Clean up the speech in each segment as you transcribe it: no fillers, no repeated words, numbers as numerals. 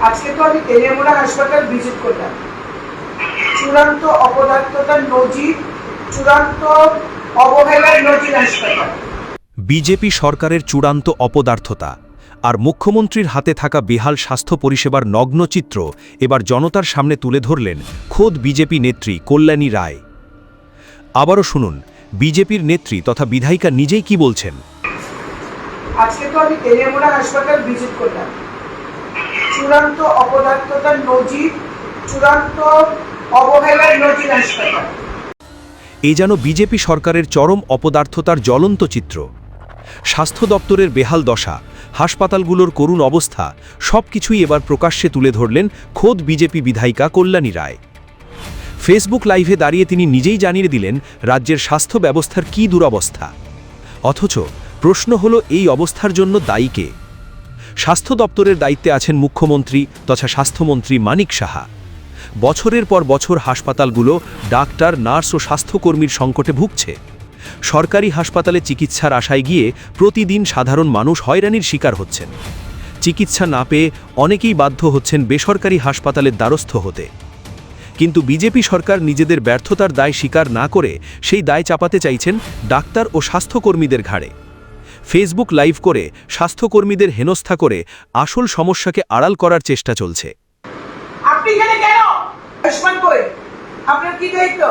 আজকে তো আমি তেলিয়ামুড়া হাসপাতাল ভিজিট করলাম। চূড়ান্ত অপদার্থতার নজির, চূড়ান্ত অবহেলার নজির হাসপাতাল। বিজেপি সরকারের চূড়ান্ত অপদার্থতা আর মুখ্যমন্ত্রীর হাতে থাকা বেহাল স্বাস্থ্য পরিষেবার নগ্ন চিত্র এবার জনতার সামনে তুলে ধরলেন খোদ বিজেপি নেত্রী কল্যাণী রায়। আবারও শুনুন বিজেপির নেত্রী তথা বিধায়িকা নিজেই কি বলছেন। আজকে তো আমি তেলিয়ামুড়া হাসপাতাল ভিজিট করলাম। চূড়ান্ত অপদার্থতার নজির, চূড়ান্ত অবহেলার নজির হাসপাতাল। এ যেন বিজেপি সরকারের চরম অপদার্থতার জ্বলন্ত চিত্র। স্বাস্থ্য দপ্তরের বেহাল দশা, হাসপাতালগুলোর করুণ অবস্থা সবকিছুই এবার প্রকাশ্যে তুলে ধরলেন খোদ বিজেপি বিধায়িকা কল্যাণী রায়। ফেসবুক লাইভে দাঁড়িয়ে তিনি নিজেই জানিয়ে দিলেন রাজ্যের স্বাস্থ্য ব্যবস্থার কী দুরবস্থা। অথচ প্রশ্ন হলো এই অবস্থার জন্য দায়ী কে? স্বাস্থ্য দপ্তরের দায়িত্বে আছেন মুখ্যমন্ত্রী তথা স্বাস্থ্যমন্ত্রী মানিক সাহা। বছরের পর বছর হাসপাতালগুলো ডাক্তার, নার্স ও স্বাস্থ্যকর্মীর সংকটে ভুগছে। সরকারি হাসপাতালে চিকিৎসার আশায় গিয়ে প্রতিদিন সাধারণ মানুষ হয়রানির শিকার হচ্ছেন। চিকিৎসা না পেয়ে অনেকেই বাধ্য হচ্ছেন বেসরকারি হাসপাতালের দ্বারস্থ হতে। কিন্তু বিজেপি সরকার নিজেদের ব্যর্থতার দায় স্বীকার না করে সেই দায় চাপাতে চাইছেন ডাক্তার ও স্বাস্থ্যকর্মীদের ঘাড়ে। ফেসবুক লাইভ করে স্বাস্থ্যকর্মীদের হেনস্থা করে আসল সমস্যাকে আড়াল করার চেষ্টা চলছে। আপনি এখানে কেন? আয়ুষ্মান কই? আপনার কি দায়িত্ব?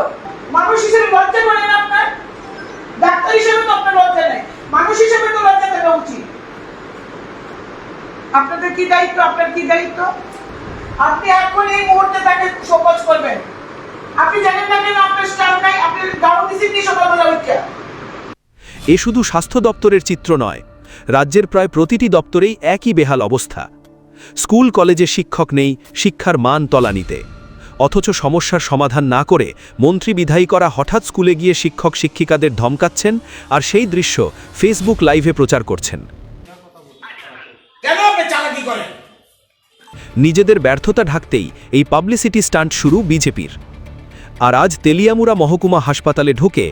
মানুষ হিসেবে লজ্জা করেন আপনার? ডাক্তার হিসেবে তো আপনার লজ্জা নেই, মানুষ হিসেবে তো লজ্জা থাকা উচিত। আপনাদের কি দায়িত্ব? আপনার কি দায়িত্ব? আপনি এখন এই মুহূর্তে তাকে শোকজ করবেন। আপনি জানেন না কেন আপনার স্টাফ নাই? আপনি গাউন দিচ্ছেন কি সকালবেলা উঠে? এ শুধু স্বাস্থ্য দপ্তরের চিত্র নয়, রাজ্যের প্রায় প্রতিটি দপ্তরেই একই বেহাল অবস্থা। স্কুল কলেজে শিক্ষক নেই, শিক্ষার মান তলানিতে। অথচ সমস্যার সমাধান না করে মন্ত্রী বিধায়িকারা হঠাৎ স্কুলে গিয়ে শিক্ষক শিক্ষিকাদের ধমকাচ্ছেন আর সেই দৃশ্য ফেসবুক লাইভে প্রচার করছেন। কেন আপনি চালাকি করেন? নিজেদের ব্যর্থতা ঢাকতেই এই পাবলিসিটি স্টান্ট শুরু বিজেপির। আর আজ তেলিয়ামুড়া মহকুমা হাসপাতালে ঢুকে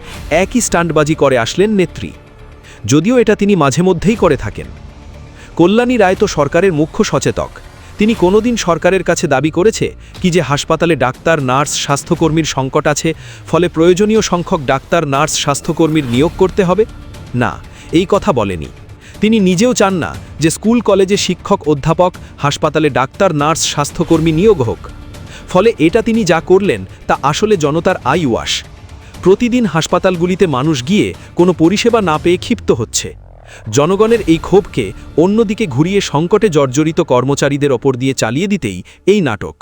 একই স্টান্টবাজি করে আসলেন নেত্রী, যদিও এটা তিনি মাঝে মধ্যেই করে থাকেন। কল্যাণী রায় তো সরকারের মুখ্য সচেতক। তিনি কোনোদিন সরকারের কাছে দাবি করেছে কি যে হাসপাতালে ডাক্তার, নার্স, স্বাস্থ্যকর্মীর সংকট আছে, ফলে প্রয়োজনীয় সংখ্যক ডাক্তার, নার্স, স্বাস্থ্যকর্মীর নিয়োগ করতে হবে? না, এই কথা বলেনি। তিনি নিজেও চান না যে স্কুল কলেজে শিক্ষক, অধ্যাপক, হাসপাতালে ডাক্তার, নার্স, স্বাস্থ্যকর্মী নিয়োগ হোক। ফলে এটা তিনি যা করলেন তা আসলে জনতার আই ওয়াশ। প্রতিদিন হাসপাতালগুলিতে মানুষ গিয়ে কোনো পরিষেবা না পেয়ে ক্ষিপ্ত হচ্ছে। জনগণের এই ক্ষোভকে অন্যদিকে ঘুরিয়ে সংকটে জর্জরিত কর্মচারীদের ওপর দিয়ে চালিয়ে দিতেই এই নাটক।